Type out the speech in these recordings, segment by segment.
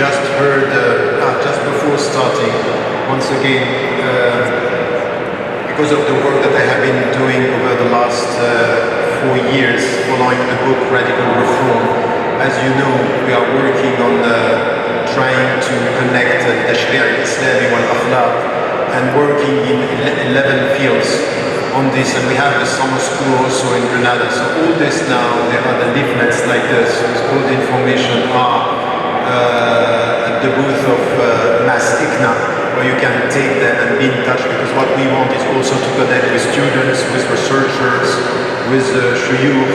just heard, just before starting, once again, because of the work that I have been doing over the last 4 years, following the book Radical Reform. As you know, we are working on trying to connect the Sharia al-Islami wal Akhlaq and working in 11 fields on this, and we have the summer school also in Grenada. So all this now, there are the leaflets like this, all the information are at the booth of MAS-ICNA, where you can take them and be in touch, because what we want is also to connect with students, with researchers, with shuyukh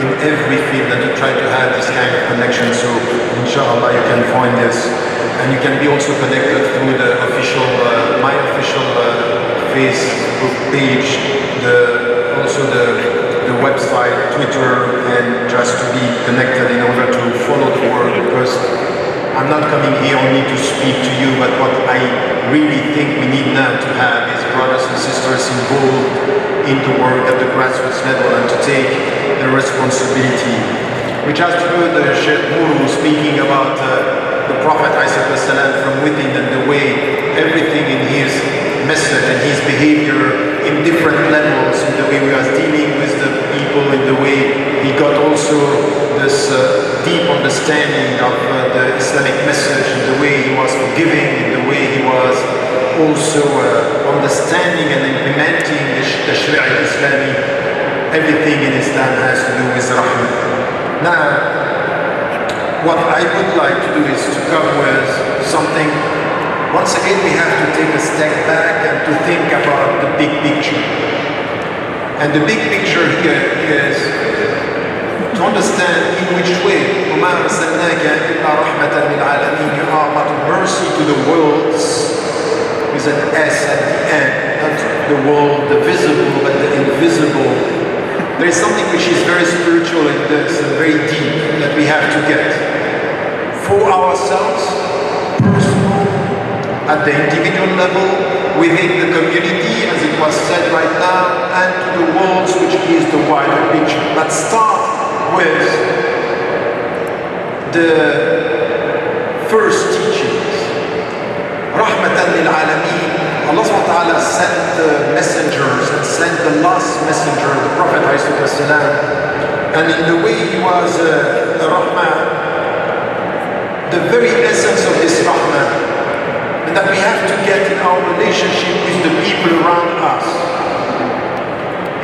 in every field, and to try to have this kind of connection. So inshallah you can find this, and you can be also connected through the official, my official Facebook page, also the website, Twitter, and just to be connected in order to follow the work, because I'm not coming here only to speak to you, but what I really think we need now to have is brothers and sisters involved in the work at the grassroots level and to take the responsibility. We just heard Sheikh Muru speaking about the Prophet ﷺ from within, and the way everything in his message and his behavior in different levels, in the way we are dealing with the people, in the way he got also this deep understanding of the Islamic message, in the way he was forgiving, in the way he was also understanding and implementing the Sharia al-Islami. Everything in Islam has to do with Rahma. Now, what I would like to do is to come with something. Once again, we have to take a step back and to think about the big picture. And the big picture here is to understand in which way وَمَا أَرْسَلْنَاكَ إِلَّا رَحْمَةً لِلْعَالَمِينَ, you are but mercy to the worlds, with an S at the end, not the world, the visible, but the invisible. There is something which is very spiritual in this and very deep that we have to get for ourselves, personal, at the individual level, within the community, as it was said right now, and to the world, which is the wider picture. Let's start with the first teachings. Rahmatan lil alameen. Allah subhanahu wa ta'ala sent the messengers and sent the last messenger, the Prophet ﷺ, and in the way he was a Rahmah, the very essence of this Rahmah, and that we have to get in our relationship with the people around us,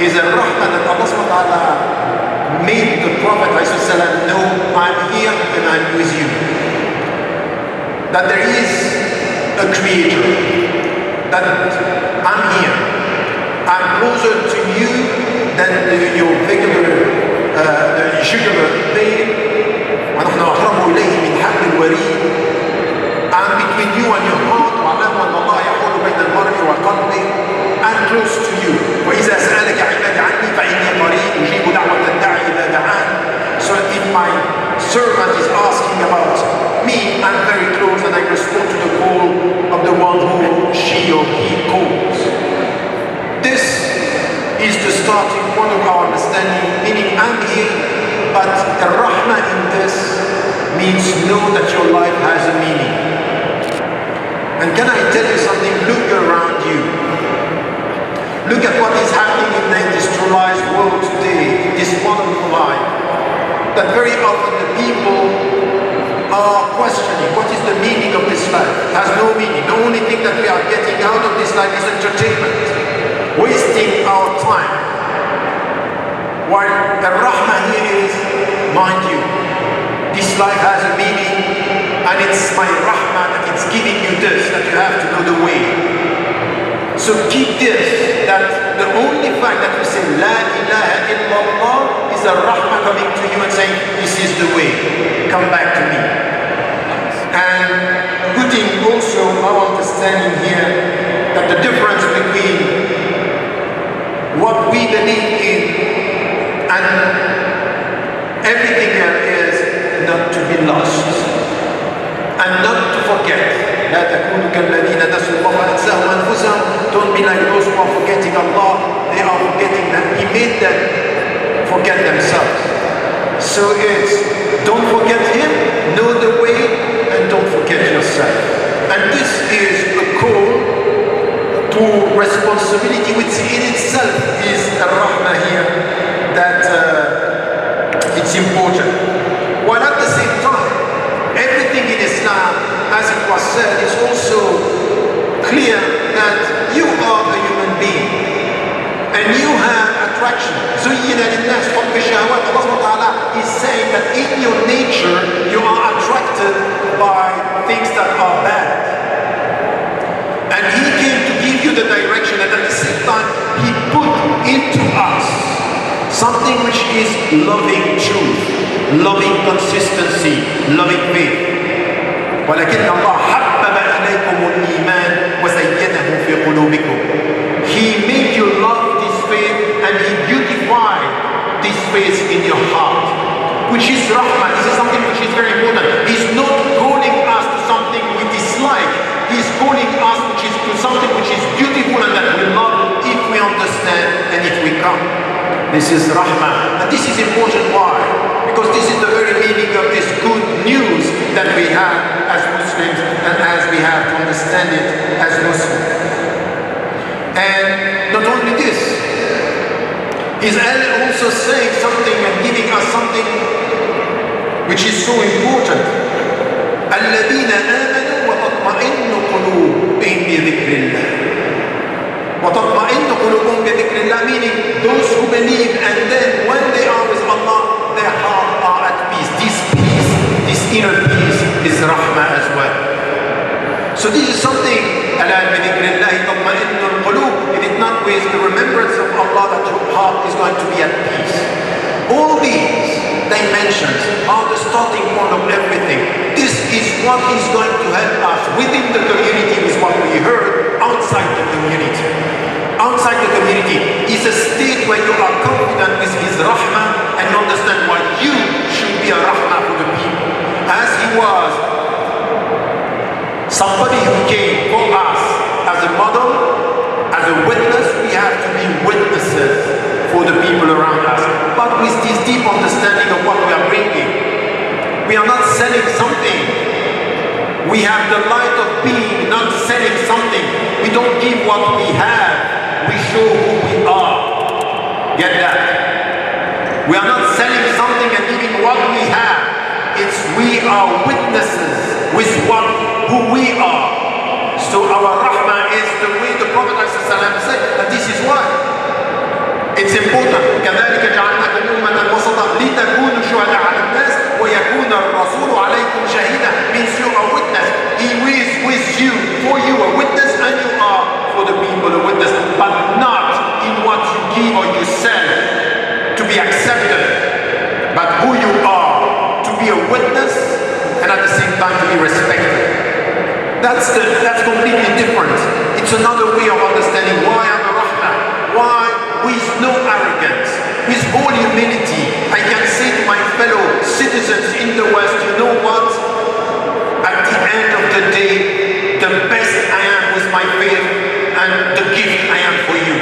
is a Rahmah that Allah subhanahu wa ta'ala made the Prophet ﷺ know, I'm here and I'm with you. That there is a creator, that I'm here, I'm closer to you than your regular sugar vein. وَنَحْنُ أَقْرَبُ إِلَيْهِ مِنْ حَبْلِ الْوَرِيدِ. I'm between you and your heart. وَعَلَمُ أَنَّ اللَّهَ يَحُولُ بَيْنَ الْمَرْءِ وَقَلْبِهِ. I'm close to you. وَإِذَا سَأَلَكَ عِبَادِي عَنِّي فَإِنِّي قَرِيبٌ أُجِيبُ دَعْوَةَ الدَّاعِ إِذَا دَعَانِ. So if my servant is asking about me, I'm very close and I respond to the call of the one who she or he calls. This is the starting point of our understanding, meaning I'm here, but the Rahmah in this means know that your life has a meaning. And can I tell you something? Look around you. Look at what is happening in the industrialized world today, in this modern life. That very often the people are questioning what is the meaning of this life. It has no meaning. The only thing that we are getting out of this life is entertainment, wasting our time. While the Rahmah here is, mind you, this life has a meaning, and it's my Rahmah that it's giving you this, that you have to know the way. So keep this, that the only fact that we say La ilaha illallah is a Rahmah coming to you and saying, this is the way, come back to me. And putting also our understanding here that the difference between what we believe in and everything else is not to be lost and not to forget. لا تكونوا كالذين نسوا الله فأنساهم أنفسهم. Don't be like those who are forgetting Allah. They are forgetting that He made them forget themselves. So it's don't forget Him, know the way, and don't forget responsibility, which in itself is a rahmah here, that it's important. While at the same time, everything in Islam, as it was said, is also clear that you are a human being and you have attraction. زُيِّنَ لِلنَّاسِ حُبُّ الشَّهَوَاتِ. Allah subhanahu wa ta'ala is saying that in your nature you are attracted by things that are bad. And He came to give you the direction, and at the same time He put into us something which is loving truth, loving consistency, loving faith. وَلَكِنَّ اللَّهَ حَبَّبَ إِلَيْكُمُ الْإِيمَانَ وَزَيَّنَهُ فِي قُلُوبِكُمْ. He made you love this faith and He beautified this faith in your heart, which is rahmah. This is something which is very important. He's not calling us to something we dislike. He's calling us to something which is beautiful and that we love if we understand and if we come. This is rahmah. And this is important. Why? Because this is the very meaning of this good news that we have as Muslims and as we have to understand it as Muslims. And not only this, He's also saying something and giving us something which is so important. الَّذِينَ آمَنُوا وَتَطْمَئِنُّ قُلُوبُهُم بِذِكْرِ اللَّهِ. وَتَطْمَئِنُّ قُلُوبُهُم بِذِكْرِ اللَّهِ, meaning those who believe and then when they are with Allah, their hearts are at peace. This peace, this inner peace is rahmah as well. So this is something, أَلَا بِذِكْرِ اللَّهِ تَطْمَئِنُّ الْقُلُوبُ. If it's not with the remembrance of Allah, that your heart is going to be at peace. All these dimensions are the starting point of everything. This is what is going to help us within the community with what we heard. Outside the community. Outside the community is a state where you are confident with His rahmah and you understand why you should be a rahmah for the people. As He was somebody who came for us as a model, as a witness, we have to be witnesses for the people around us. But with this deep understanding of what we are bringing, we are not selling something. We have the light of being, not selling something. We don't give what we have, we show who we are. Get that? We are not selling something and giving what we have. It's we are witnesses with who we are. So our rahmah is the way the Prophet ﷺ said, and this is why it's important. كذلك جعلناكم أمة وسطا لتكونوا شهداء على الناس ويكون الرسول عليكم شهيدا. Means you are witness. He is with you, for you a witness, and you are for the people a witness, but not in what you give or you sell to be accepted, but who you are to be a witness and at the same time to be respected. That's completely different. It's another way of understanding why I'm a rahmah. Why, with no arrogance, with all humility, I can say to my fellow citizens in the West, you know what? At the end of the day, the best I am with my faith and the gift I am for you.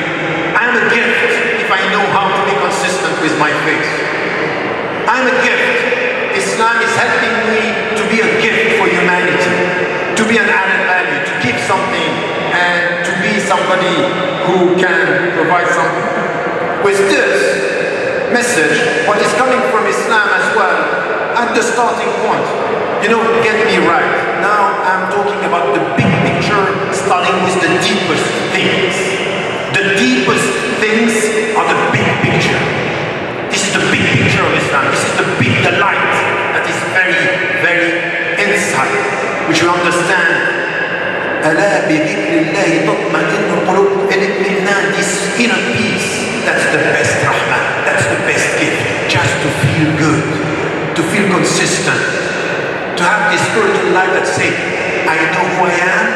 I am a gift if I know how to be consistent with my faith. I am a gift. Islam is helping me to be a gift for humanity. To be an added value, to give something, and to be somebody who can provide something. With this message, what is coming from Islam as well, at the starting point, get me right. Now I'm talking about the big picture, starting with the deepest things. The deepest things are the big picture. This is the big picture of Islam. This is the light that is very, very inside. We should understand أَلَا بِذِكْرِ اللَّهِ تَطْمَئِنُّ الْقُلُوبُ. This inner peace, that's the best rahmah, that's the best gift. Just to feel good, to feel consistent, to have this spiritual life that says, I know who I am,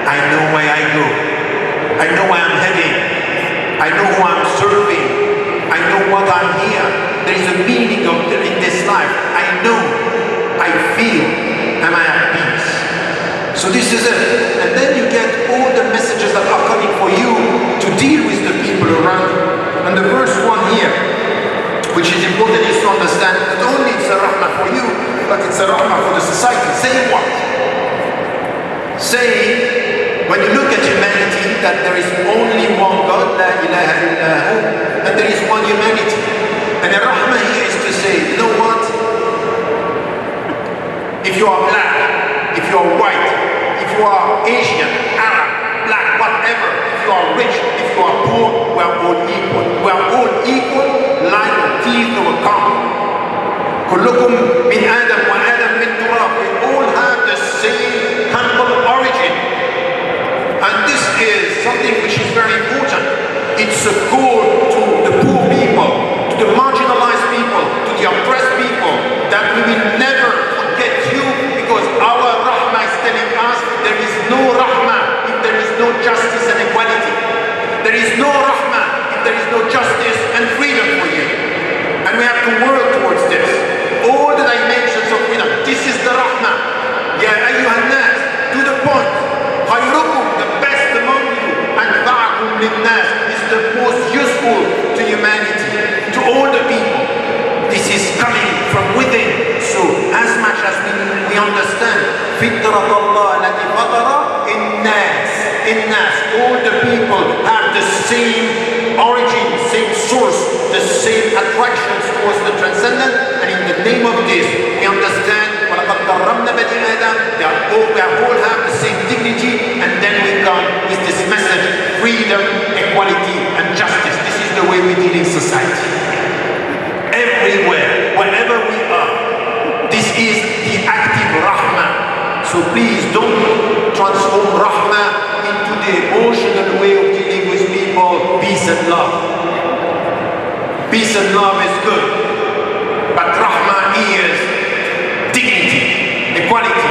I know where I go, I know where I'm heading, I know who I'm serving, I know what I'm here. There is a meaning in this life. I know, I feel, am I at peace? So this is it. And then you get all the messages that are coming for you to deal with the people around you. And the first one here, which is important, is to understand that only it's a rahmah for you, but it's a rahmah for the society. Saying what? Saying When you look at humanity, that there is only one God, La ilaha illa hu, and there is one humanity. And the Rahmah here is to say, you know what? If you are black, if you are white, if you are Asian, Arab, black, whatever, if you are rich, if you are poor, we are all equal. We are all equal like the teeth of a cow. كلكم من آدم وآدم من تراب. We all have the same humble origin. And this is something which is very important. It's a call to the poor people, to the marginalized people, to the oppressed people, that we will never forget you, because our Rahmah is telling us there is no Rahmah if there is no justice and equality. There is no Rahmah if there is no justice and freedom for you. And we have to work towards this. All the dimensions of freedom. This is the Rahmah. Ya ayyuhan nas, to the point. Khayrukum, the best among you, anfa'akum lin-nas, is the most useful to humanity, to all the people. This is coming from within. So as much as we understand fitrat Allah allati fatara in-nas, all the people have the same origin, same source, the same attractions towards the transcendent, and in the name of this we understand وَلَقَدْ كَرَّمْنَا بَنِي آدَمَ, we all have the same dignity, and then we come with this message: freedom, equality and justice. This is the way we deal in society. Everywhere, wherever we are, this is the active Rahmah. So please don't transform Rahmah into the emotional way of dealing with people. Peace and love. Peace and love is good, but Rahmah is dignity, equality,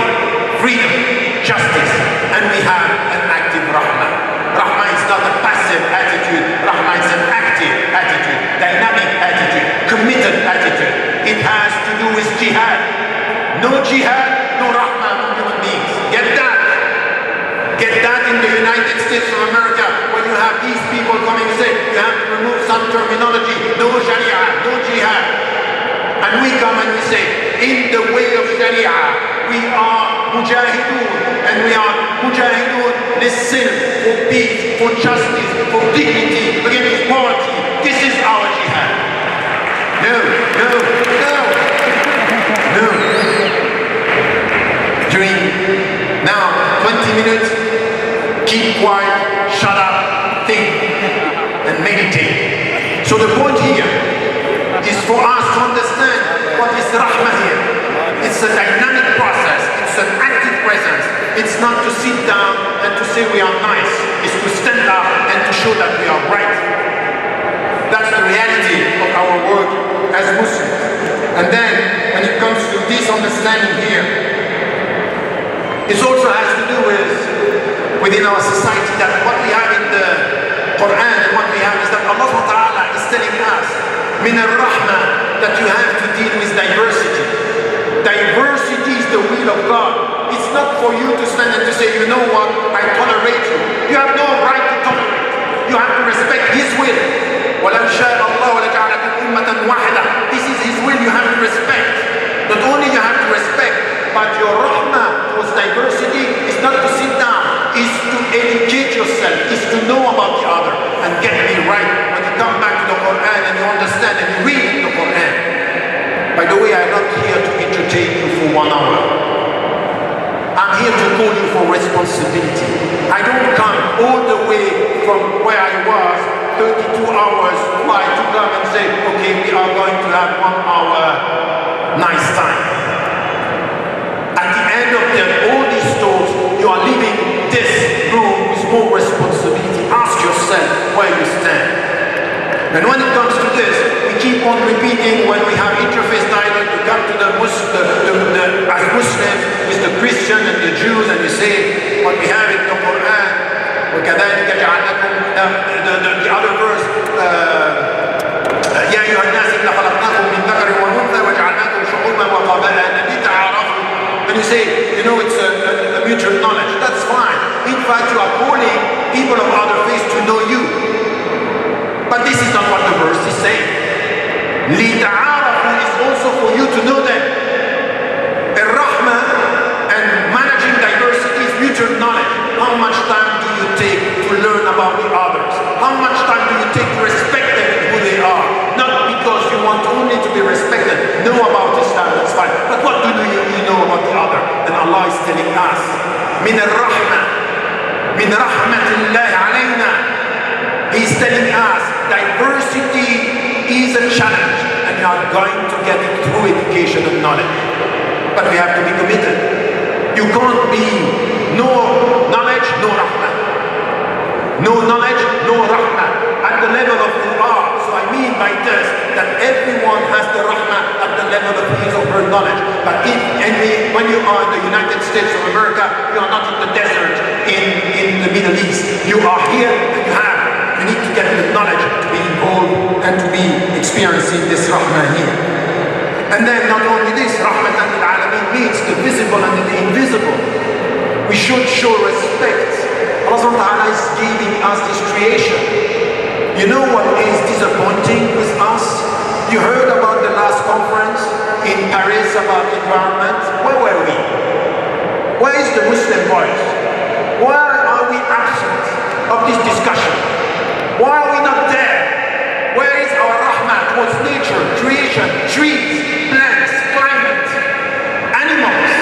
freedom, justice, and we have an active Rahmah. Rahmah is not a passive attitude. Rahmah is an active attitude, dynamic attitude, committed attitude. It has to do with jihad. No jihad, no Rahmah among human beings. Get that. Get that in the United States of America, when you have these people coming and say, you have to remove some terminology, no Sharia, no jihad. And we come and we say, in the way of Sharia, we are mujahideen, and we are mujahideen listen, for peace, for justice, for dignity, against poverty. This is our jihad. No, no, no, no. During now 20 minutes, keep quiet, shut up, think, and meditate. So the point here is for us to understand what is Rahmah here. It's a dynamic process, it's an active presence. It's not to sit down and to say we are nice. It's to stand up and to show that we are right. That's the reality of our work as Muslims. And then, when it comes to this understanding here, it also has to do with within our society, that what we have in the Quran and what we have is that Allah subhanahu wa ta'ala is telling us min al-Rahmah, that you have to deal with diversity. Diversity is the will of God. It's not for you to stand and to say, you know what, I tolerate you. You have no right to tolerate. You have to respect His will. وَلَوْ شَاءَ اللَّهُ لَجَعَلَكُمْ أُمَّةً وَاحِدَةً. This is His will, you have to respect. Not only you have to respect, but your Rahmah towards diversity is not to sit down, is to educate yourself, is to know about the other. And get me right, when you come back to the Quran and you understand and you read the Quran. By the way, I'm not here to entertain you for 1 hour. I'm here to call you for responsibility. I don't come all the way from where I was, 32 hours flight, to come and say, okay, we are going to have 1 hour nice time. At the end of all these talks, you are leaving this room with more responsibility. Ask yourself where you stand. And when it comes to this, we keep on repeating when we have interfaith dialogue, you come to as Muslims with the Christian and the Jews, and you say what we have in the Quran. وَكَذَلِكَ جَعَلْنَاكُمْ, the other verse, يَا أَيُّهَا النَّاسِ إِنَّا خَلَقْنَاكُمْ مِنْ ذَكَرٍ وَأُنثَىٰ وَجَعَلْنَاكُمْ شُعُوبًا وَقَبَائِلَ لِتَعَارَفُوا. And you say, you know, it's a mutual knowledge. That's fine. In fact, you are calling people of other faiths to know you. But this is not what the verse is saying. لِتَعَارَفُوا is also for you to know them. Rahmah and managing diversity is mutual knowledge. How much time know about Islam, that's fine. But what do you know about the other? And Allah is telling us, min al-Rahma, min rahmatillahi alayna. He's telling us, diversity is a challenge, and you are going to get it through education and knowledge. But we have to be committed. You can't be no knowledge, no rahmah. No knowledge, no rahmah. At the level of who are. So I mean by this, that everyone has the rahmah at the level of his or her knowledge. But when you are in the United States of America, you are not in the desert in the Middle East. You are here and you need to get the knowledge to be involved and to be experiencing this rahmah here. And then not only this, rahmatan lil alamin means the visible and the invisible. We should show respect. Allah subhanahu wa ta'ala is giving us this creation. You know what is disappointing with us? You heard about the last conference in Paris about environment. Where were we? Where is the Muslim voice? Why are we absent of this discussion? Why are we not there? Where is our rahmah towards nature, creation, trees, plants, climate, animals?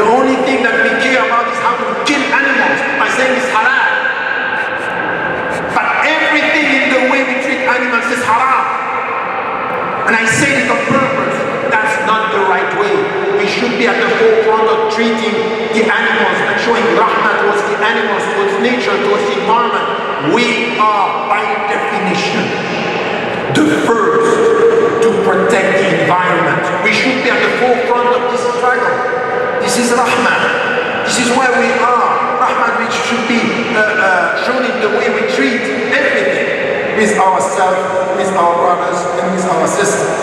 The only thing that we care about is how to kill animals by saying it's halal. But everything in the way we treat animals is haram. And I say it on purpose. That's not the right way. We should be at the forefront of treating the animals and showing rahmah towards the animals, towards nature, towards the environment. We are, by definition, the first to protect the environment. We should be at the forefront of this struggle. This is rahmah. This is where we are. Rahmah which should be shown in the way we treat everything with ourselves, with our brothers, and with our sisters.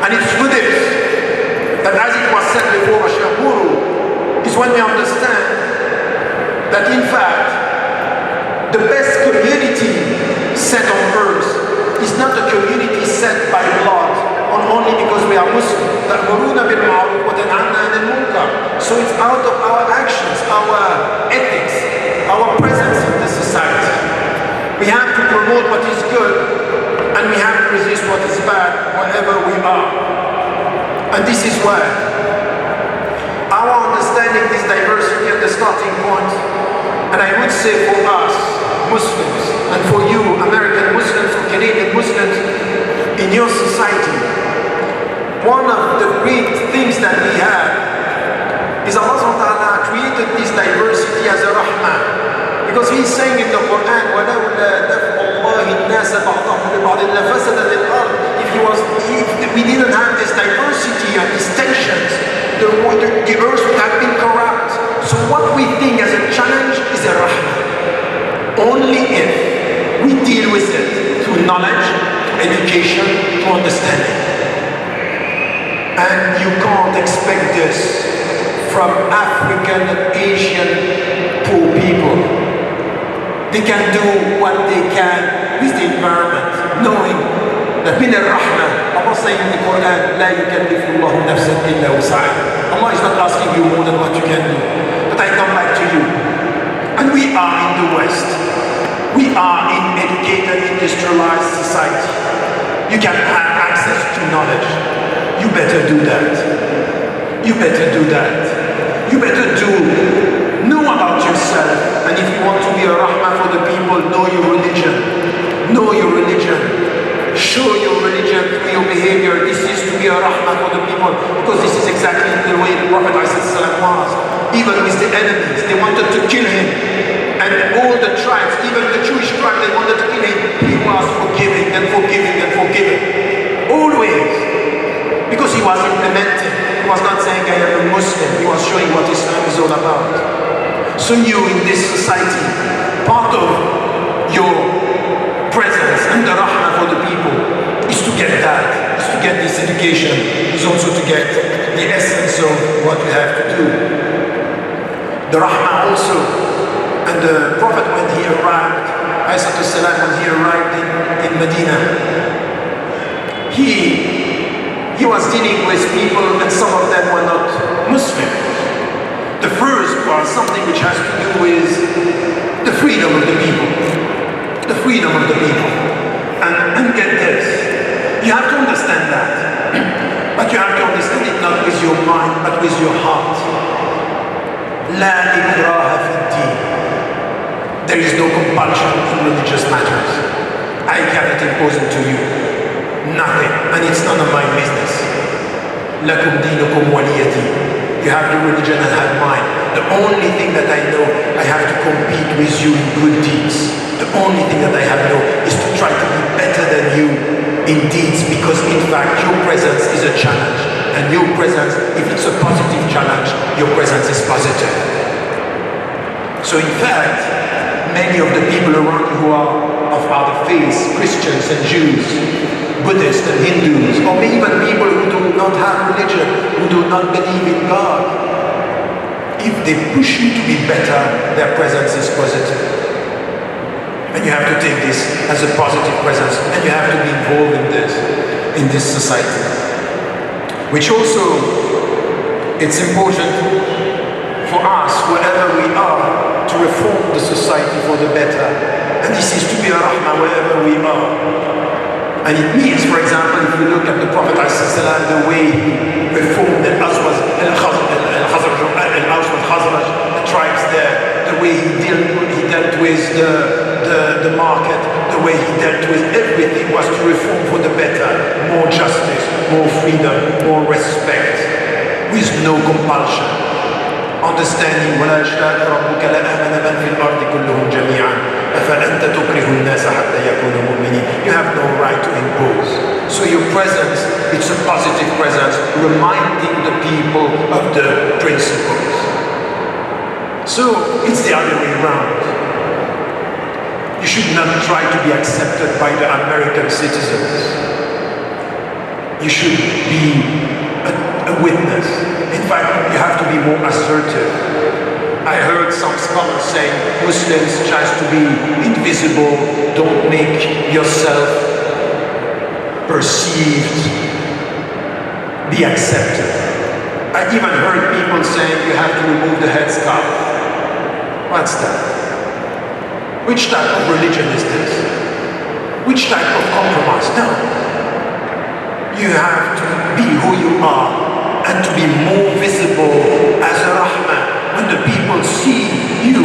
And it's with this that, as it was said before, is when we understand that in fact the best community set on earth is not a community set by blood or only because we are Muslims. So it's out of our actions, our ethics, our presence in the society. We have to promote what is good and we have to resist what is bad wherever we are. And this is why our understanding this diversity at the starting point, and I would say for us Muslims and for you American Muslims or Canadian Muslims in your society, one of the great things that we have is Allah subhanahu wa ta'ala created this diversity as a rahmah. Because He's saying in the Quran, if we didn't have this diversity and these tensions, the earth would have been corrupt. So what we think as a challenge is a rahmah. Only if we deal with it through knowledge, education, through understanding. And you can't expect this from African and Asian poor people. They can do what they can with the environment, knowing that min al-Rahmah, Allah saying in the Quran, لا يكلف الله نفسا إلا وسعها. Allah is not asking you more than what you can do. But I come back to you. And we are in the West. We are in educated, industrialized society. You can have access to knowledge. You better do that. You better do that. You better know about yourself. And if you want to be a rahmah for the people, know your religion. Know your religion. Show your religion through your behavior. This is to be a rahmah for the people. Because this is exactly the way the Prophet ﷺ was. Even with the enemies, they wanted to kill him. And all the tribes, even the Jewish tribe, they wanted to kill him. He was forgiving and forgiving and forgiving. Always. Because he was implementing. He was not saying I am a Muslim. He was showing what Islam is all about. So you in this society, part of your presence and the rahmah for the people is to get that, is to get this education, is also to get the essence of what we have to do. The rahmah also, and the Prophet when he arrived, when he arrived in Medina, he was dealing with people and some of them were not Muslim. The first was something which has to do with the freedom of the people. The freedom of the people. And get this, you have to understand that mind, but with your heart. لا إكراه في الدين. There is no compulsion in religious matters. I cannot impose it to you. Nothing. And it's none of my business. لكم دينكم ولي دين. You have your religion and I have mine. The only thing that I know, I have to compete with you in good deeds. The only thing that I have know is to try to be better than you in deeds, because in fact your presence is a challenge. And your presence, if it's a positive challenge, your presence is positive. So in fact, many of the people around you who are of other faiths, Christians and Jews, Buddhists and Hindus, or even people who do not have religion, who do not believe in God, if they push you to be better, their presence is positive. And you have to take this as a positive presence, and you have to be involved in this society. Which also, it's important for us, wherever we are, to reform the society for the better. And this is to be a rahmah wherever we are. And it means, for example, if you look at the Prophet ﷺ, the way he reformed the Aus al-Khazraj, the tribes there, the way he dealt with the market, the way he dealt with everything was to reform for the better. More justice, more freedom, more respect, with no compulsion. Understanding ولا شاء ربك لآمن من في الأرض كلهم جميعا أفأنت تكره الناس حتى يكونوا مؤمنين. You have no right to impose. So your presence, it's a positive presence, reminding the people of the principles. So it's the other way around. You should not try to be accepted by the American citizens. You should be a witness. In fact, you have to be more assertive. I heard some scholars saying Muslims try to be invisible, don't make yourself perceived, be accepted. I even heard people saying you have to remove the headscarf. What's that? Which type of religion is this? Which type of compromise? No. You have to be who you are and to be more visible as a rahmah. When the people see you,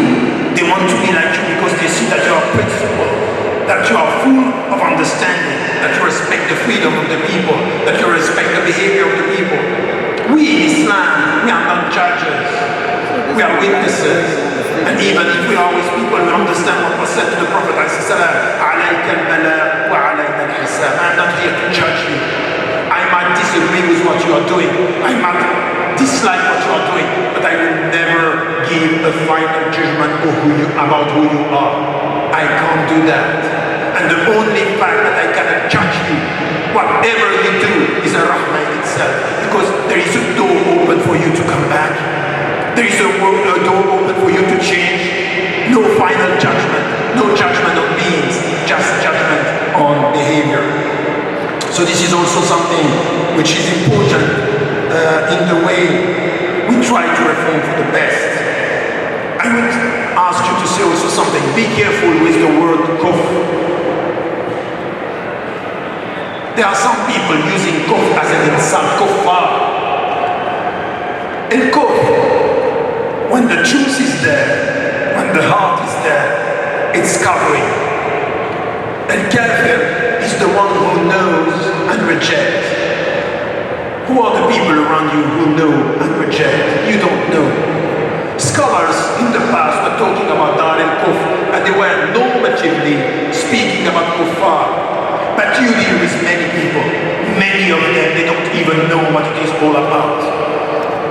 they want to be like you because they see that you are principled, that you are full of understanding, that you respect the freedom of the people, that you respect the behavior of the people. We in Islam, we are not judges, we are witnesses. And even if we are with people who understand what was said to the Prophet ﷺ, عَلَيْكَ الْبَلَاغُ وَعَلَيْنَا الْحِسَابُ. I am not here to judge you. I might disagree with what you are doing. I might dislike what you are doing, but I will never give a final judgment about who you are. I can't do that. And the only fact that I cannot judge you, whatever you do, is a rahmah in itself. Because there is a door open for you to come back. There is a door open for you to change. No final judgment. No judgment on beings. Just judgment on behavior. So this is also something which is important in the way we try to reform for the best. I would ask you to say also something. Be careful with the word kufr. There are some people using kufr as an insult. Kuffar. And kufr, when the truth is there, when the heart is there, it's covering. And kafir is the one who knows and rejects. Who are the people around you who know and reject? You don't know. Scholars in the past were talking about Dar al-Kufr, and they were normatively speaking about kuffar. But you deal with many people. Many of them, they don't even know what it is all about.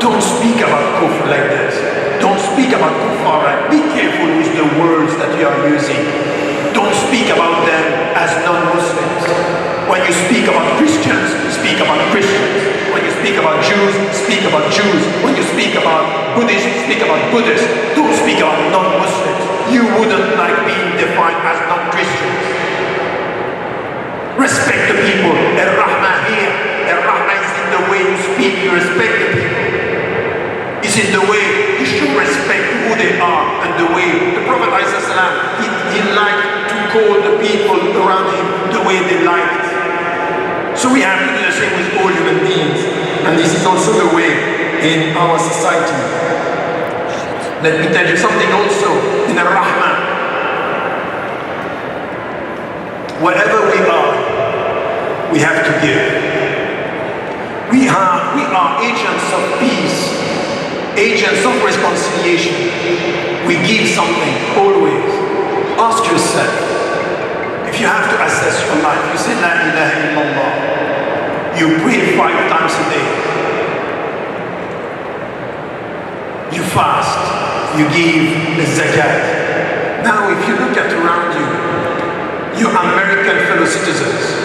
Don't speak about kufr like this. Don't speak about kuffar. Be careful with the words that you are using. Don't speak about them as non-Muslims. When you speak about Christians, speak about Christians. When you speak about Jews, speak about Jews. When you speak about Buddhists, speak about Buddhists. Don't speak about non-Muslims. You wouldn't like being defined as non-Christians. Respect the people. Al-Rahma here. Al-Rahma is in the way you speak, you respect the people. It's in the way you should respect who they are and the way. The Prophet ﷺ, he liked to call the people around him the way they liked. So we have to do the same with all human beings. And this is also the way in our society. Let me tell you something also in Rahma. Wherever we are, we have to give. We are agents of peace, agents of reconciliation. We give something, always. Ask yourself, if you have to assess your life, you say La ilaha illallah, you pray 5 times a day, you fast, you give the zakat. Now if you look at around you, your American fellow citizens,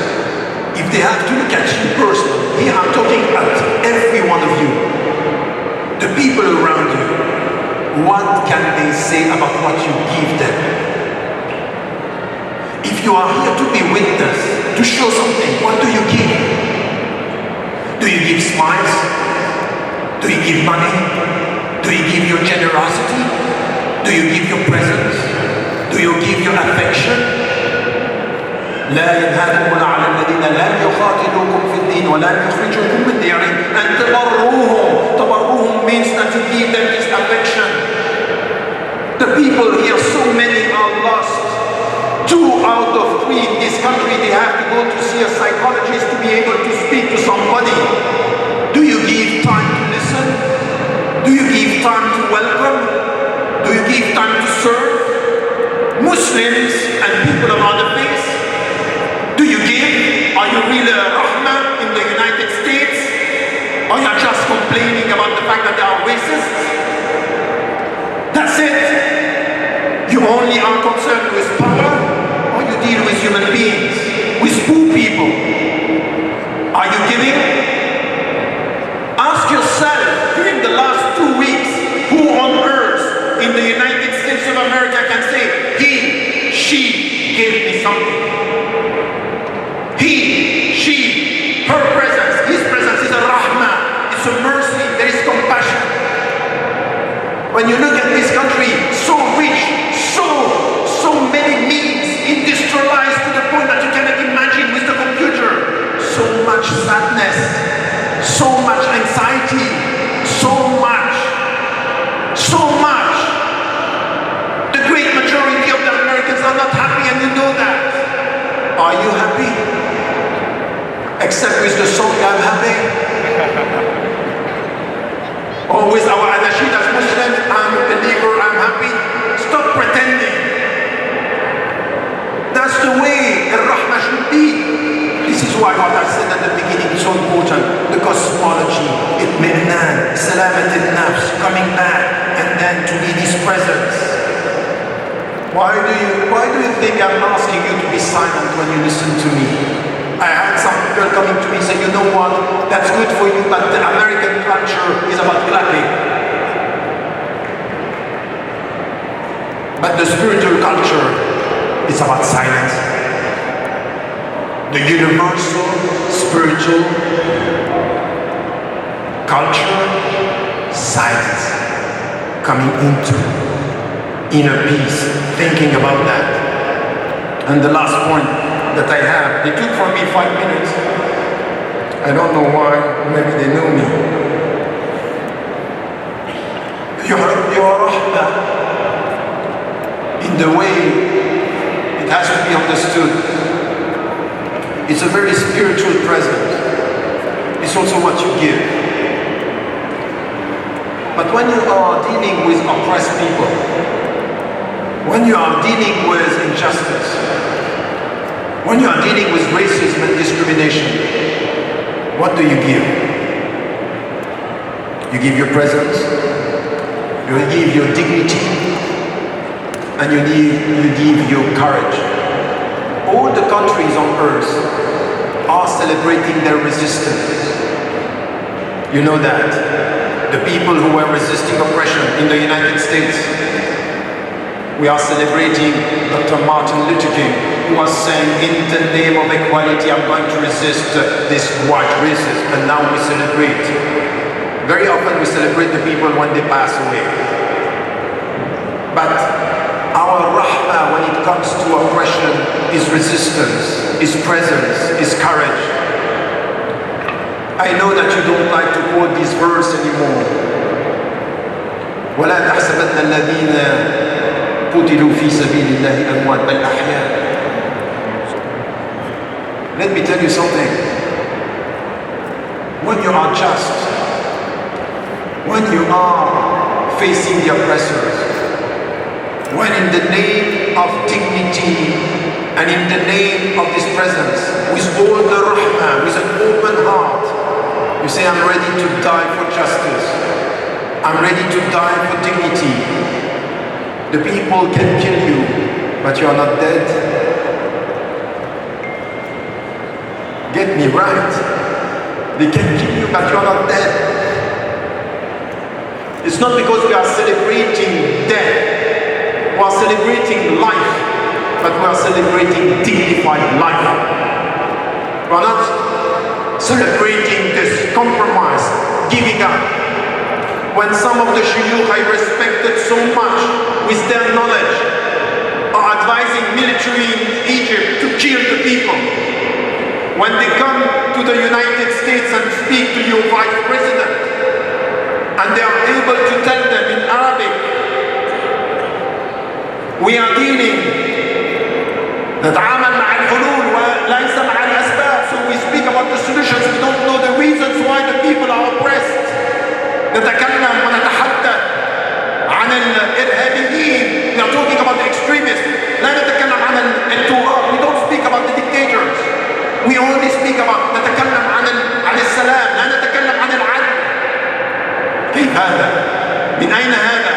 if they have to look at you personally, here I'm talking at every one of you, the people around you, what can they say about what you give them? If you are here to be witness, to show something, what do you give? Do you give smiles? Do you give money? Do you give your generosity? Do you give your presence? Do you give your affection? لا ينهاكم على الذين لم يقاتلوكم في الدين ولم يخرجوكم من ديارهم أن تبروهم. Tabarruhum means that you give them this affection. The people here, so many are lost. 2 out of 3 in this country, they have to go to see a psychologist to be able to speak to somebody. Do you give time to listen? Do you give time to welcome? Do you give time to serve? Muslims and people of other faiths, do you give? Are you really a Rahma in the United States? Or you are just complaining about the fact that they are racist? That's it. You only are concerned with power, or you deal with human beings, with poor people. Are you giving? Ask yourself during the last 2 weeks, who on earth in the United States of America can say, he, she gave me something? He, she, her presence, his presence is a rahmah, it's a mercy, there is compassion. When you look at this country, so rich, so many means, industrialized to the point that you cannot imagine with the computer. So much sadness, so much anxiety, so much. The great majority of the Americans are not happy, and you know that. Are you happy? Except with the song I'm happy. Or with our anashid as Muslims, I'm a believer, I'm happy. Stop pretending. That's the way Rahma should be. This is why what I said at the beginning is so important. The cosmology, itmi'nan, salamat al-nafs, coming back, and then to be this presence. Why do you think I'm asking you to be silent when you listen to me? I had some people coming to me saying, you know what, that's good for you, but the American culture is about clapping. But the spiritual culture is about silence. The universal spiritual culture, silence. Coming into inner peace, thinking about that. And the last point that I have, they took from me 5 minutes. I don't know why, maybe they know me. Your rahmah, in the way it has to be understood, it's a very spiritual presence. It's also what you give. But when you are dealing with oppressed people, when you are dealing with injustice, when you are dealing with racism and discrimination, what do you give? You give your presence, you give your dignity, and you give your courage. All the countries on earth are celebrating their resistance. You know that. The people who were resisting oppression in the United States, we are celebrating Dr. Martin Luther King, who was saying, in the name of equality, I'm going to resist this white racism. And now we celebrate. Very often we celebrate the people when they pass away. But our rahmah when it comes to oppression is resistance, is presence, is courage. I know that you don't like to quote this verse anymore. ولا تحسبن الذين قتلوا في سبيل الله أموات بل أحياء. Let me tell you something. When you are just, when you are facing the oppressors, when in the name of dignity and in the name of this presence, with all the rahmah, with an open heart, you say, I'm ready to die for justice. I'm ready to die for dignity. The people can kill you, but you are not dead. Get me right. They can kill you, but you are not dead. It's not because we are celebrating death. We are celebrating life, but we are celebrating dignified life. We are not celebrating this compromise, giving up. When some of the shuyukh I respected so much with their knowledge are advising military in Egypt to kill the people, when they come to the United States and speak to your vice president, and they are able to tell them in Arabic, we are dealing نتعامل مع الحلول وليس مع الأسباب. So we speak about the solutions, we don't know the reasons why the people are oppressed. نتكلم ونتحدث عن الإرهابيين. We are talking about the extremists. لا نتكلم عن التوراة. We don't speak about the dictators. We only speak about نتكلم عن السلام. لا نتكلم عن العدل. كيف هذا؟ من أين هذا؟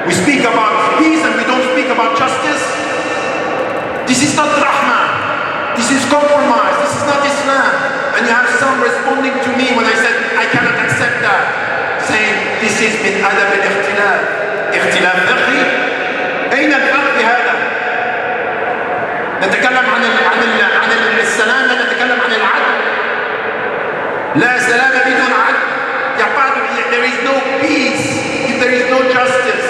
We speak about peace and we don't speak about justice. This is not Rahma. This is compromise. This is not Islam. And you have some responding to me when I said I cannot accept that, saying this is من أدب الاختلاف. اختلاف فقهي. أين الفرق بهذا؟ نتكلم عن السلام، لا نتكلم عن العدل. لا سلام بدون عدل. There is no peace if there is no justice.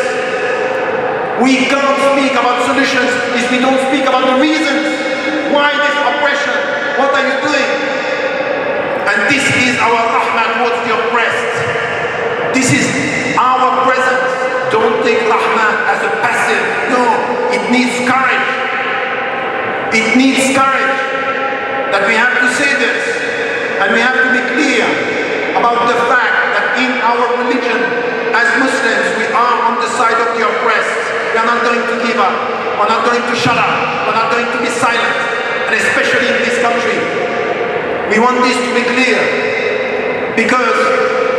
We can't speak about solutions if we don't speak about the reasons. Why this oppression? What are you doing? And this is our rahmah towards the oppressed. This is our presence. Don't take rahmah as a passive. No, it needs courage. It needs courage that we have to say this. And we have to be clear about the fact that in our religion, as Muslims, we are on the side of the oppressed. We are not going to give up. We're not going to shut up. We're not going to be silent. And especially in this country, we want this to be clear. Because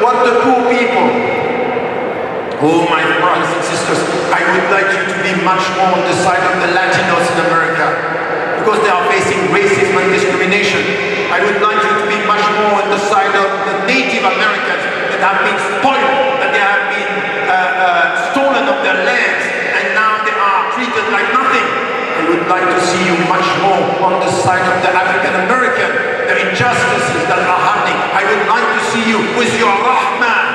what the poor people, oh my brothers and sisters, I would like you to be much more on the side of the Latinos in America. Because they are facing racism and discrimination. I would like you to be much more on the side of the Native Americans that have been spoiled, that they have been stolen of their lands, and now they are treated like nothing. I would like to see you much more on the side of the African American, the injustices that are happening. I would like to see you with your rahmah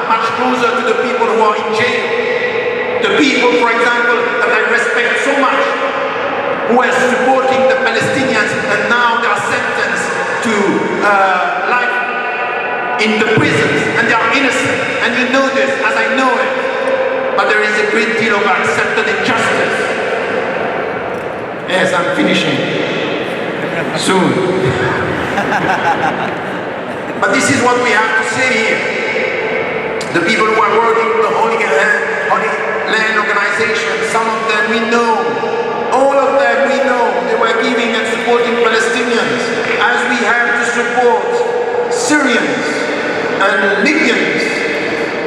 much closer to the people who are in jail. The people, for example, that I respect so much, who are supporting the Palestinians, and now they are sentenced to life in the prisons, and they are innocent. And you know this, as I know it. But there is a great deal of accepted injustice. Yes, I'm finishing soon. But this is what we have to say here. The people who are working with the Holy Land Organization, some of them we know. All of them we know, they were giving and supporting Palestinians, as we have to support Syrians and Libyans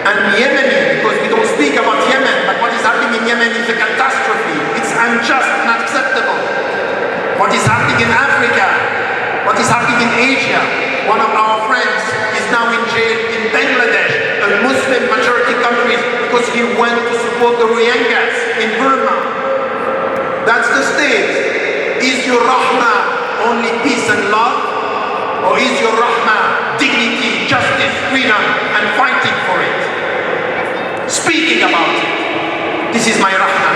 and Yemeni, because we don't speak about Yemen, but what is happening in Yemen is a catastrophe. It's unjust and unacceptable. What is happening in Africa, what is happening in Asia. One of our friends is now in jail in Bangladesh, a Muslim majority country, because he went to support the Rohingyas in Burma. That's the state. Is your rahmah only peace and love? Or is your rahmah dignity, justice, freedom, and fighting for it? Speaking about it. This is my rahmah.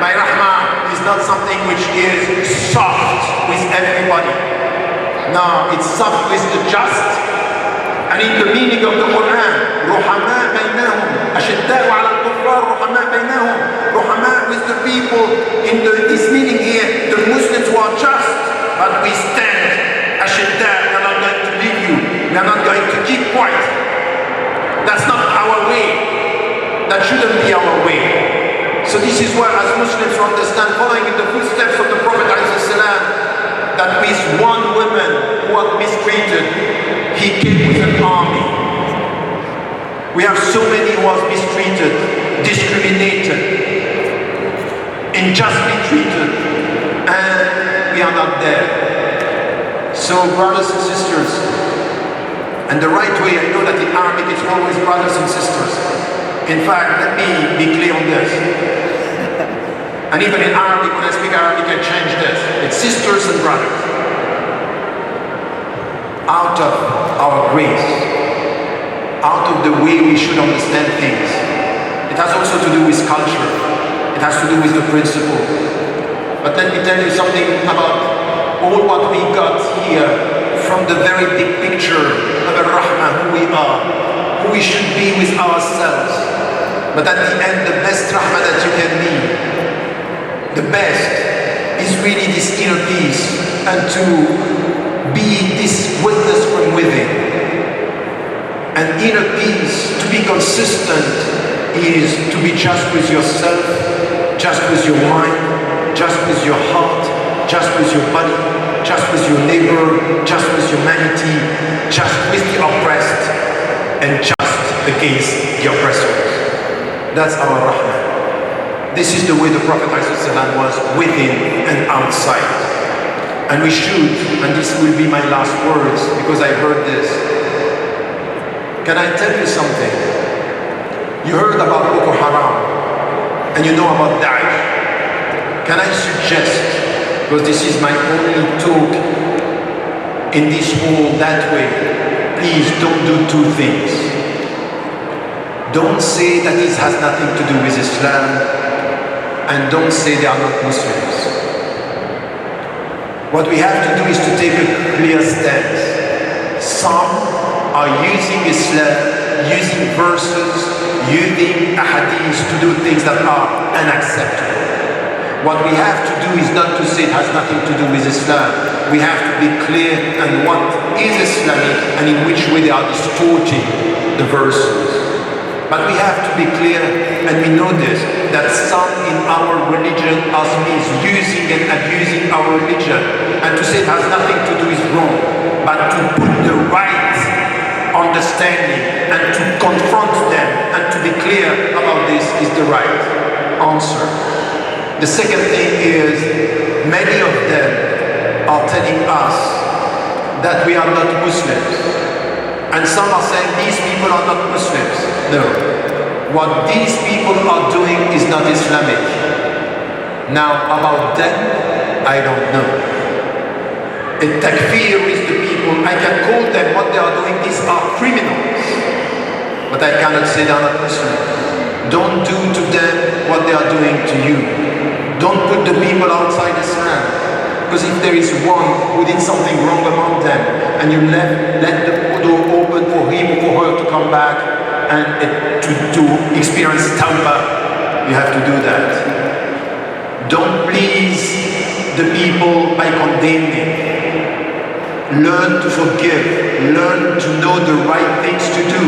My rahmah is not something which is soft with everybody. Now it's saf with the just, and in the meaning of the Quran, Rahma baynahum, ashidda'u ala al-kuffar, Rahma baynahum, Rahma with the people. In this meaning here, the Muslims who are just, but we stand ashidda, we are not going to leave you, we are not going to keep quiet. That's not our way. That shouldn't be our way. So this is why as Muslims we understand, following in the footsteps of the Prophet ﷺ, that with one woman who was mistreated, he came with an army. We have so many who was mistreated, discriminated, unjustly treated, and we are not there. So brothers and sisters, and the right way, I know that in Arabic it's always brothers and sisters. In fact, let me be clear on this. And even in Arabic, when I speak Arabic, I change this. It's sisters and brothers. Out of our grace, out of the way we should understand things. It has also to do with culture. It has to do with the principle. But let me tell you something about all what we got here from the very big picture of Rahma, who we are, who we should be with ourselves. But at the end, the best Rahma that you can be, the best, is really this inner peace, and to be this witness from within. And inner peace, to be consistent, is to be just with yourself, just with your mind, just with your heart, just with your body, just with your neighbor, just with humanity, just with the oppressed, and just against the oppressors. That's our Rahmah. This is the way the Prophet ﷺ was within and outside. And we should, and this will be my last words because I heard this. Can I tell you something? You heard about Boko Haram, and you know about Daesh. Can I suggest, because this is my only talk in this hall that way, please don't do two things. Don't say that this has nothing to do with Islam, and don't say they are not Muslims. What we have to do is to take a clear stance. Some are using Islam, using verses, using ahadith to do things that are unacceptable. What we have to do is not to say it has nothing to do with Islam. We have to be clear on what is Islamic and in which way they are distorting the verses. But we have to be clear, and we know this, that some in our religion are misusing and abusing our religion. And to say it has nothing to do is wrong. But to put the right understanding and to confront them and to be clear about this is the right answer. The second thing is, many of them are telling us that we are not Muslims. And some are saying these people are not Muslims. No. What these people are doing is not Islamic. Now, about them, I don't know. A takfir is the people, I can call them what they are doing, these are criminals. But I cannot say they are not Muslims. Don't do to them what they are doing to you. Don't put the people outside Islam. Because if there is one who did something wrong among them, and you let the door open for him or for her to come back and to experience tawbah, you have to do that. Don't please the people by condemning. Learn to forgive. Learn to know the right things to do.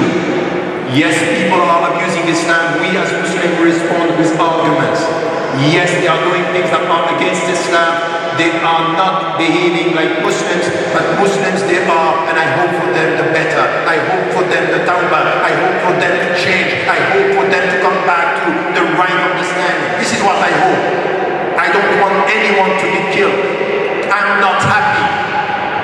Yes, people are abusing Islam. We as Muslims respond with arguments. Yes, they are doing things that are against Islam. They are not behaving like Muslims, but Muslims they are, and I hope for them the better. I hope for them the tawbah. I hope for them to change. I hope for them to come back to the right understanding. This is what I hope. I don't want anyone to be killed. I'm not happy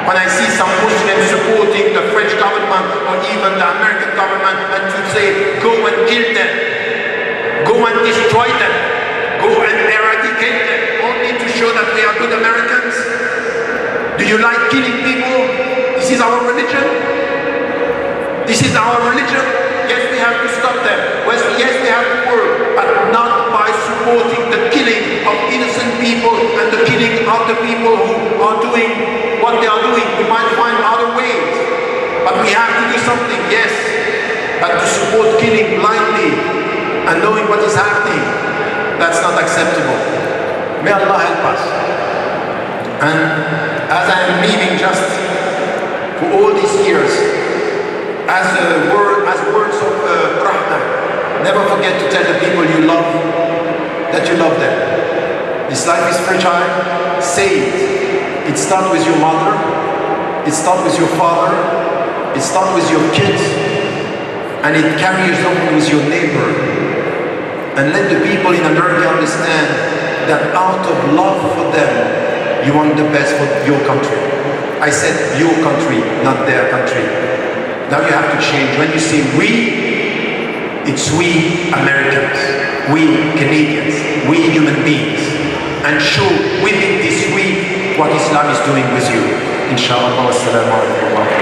when I see some Muslims supporting the French government or even the American government and to say, go and kill them, go and destroy them, go and eradicate them, only to show that we are good Americans. Do you like killing people? This is our religion. This is our religion. Yes, we have to stop them. Yes, we have to work, but not by supporting the killing of innocent people and the killing of the people who are doing what they are doing. We might find other ways, but we have to do something, yes. But to support killing blindly and knowing what is happening, that's not acceptable. May Allah help us. And as I am leaving, just for all these years, as words of Rahma, never forget to tell the people you love that you love them. This life is fragile. Say it. It starts with your mother. It starts with your father. It starts with your kids. And it carries on with your neighbor. And let the people in America understand that out of love for them, you want the best for your country. I said your country, not their country. Now you have to change. When you say we, it's we Americans, we Canadians, we human beings. And show within this we what Islam is doing with you. Inshallah. Wassalamu alaikum.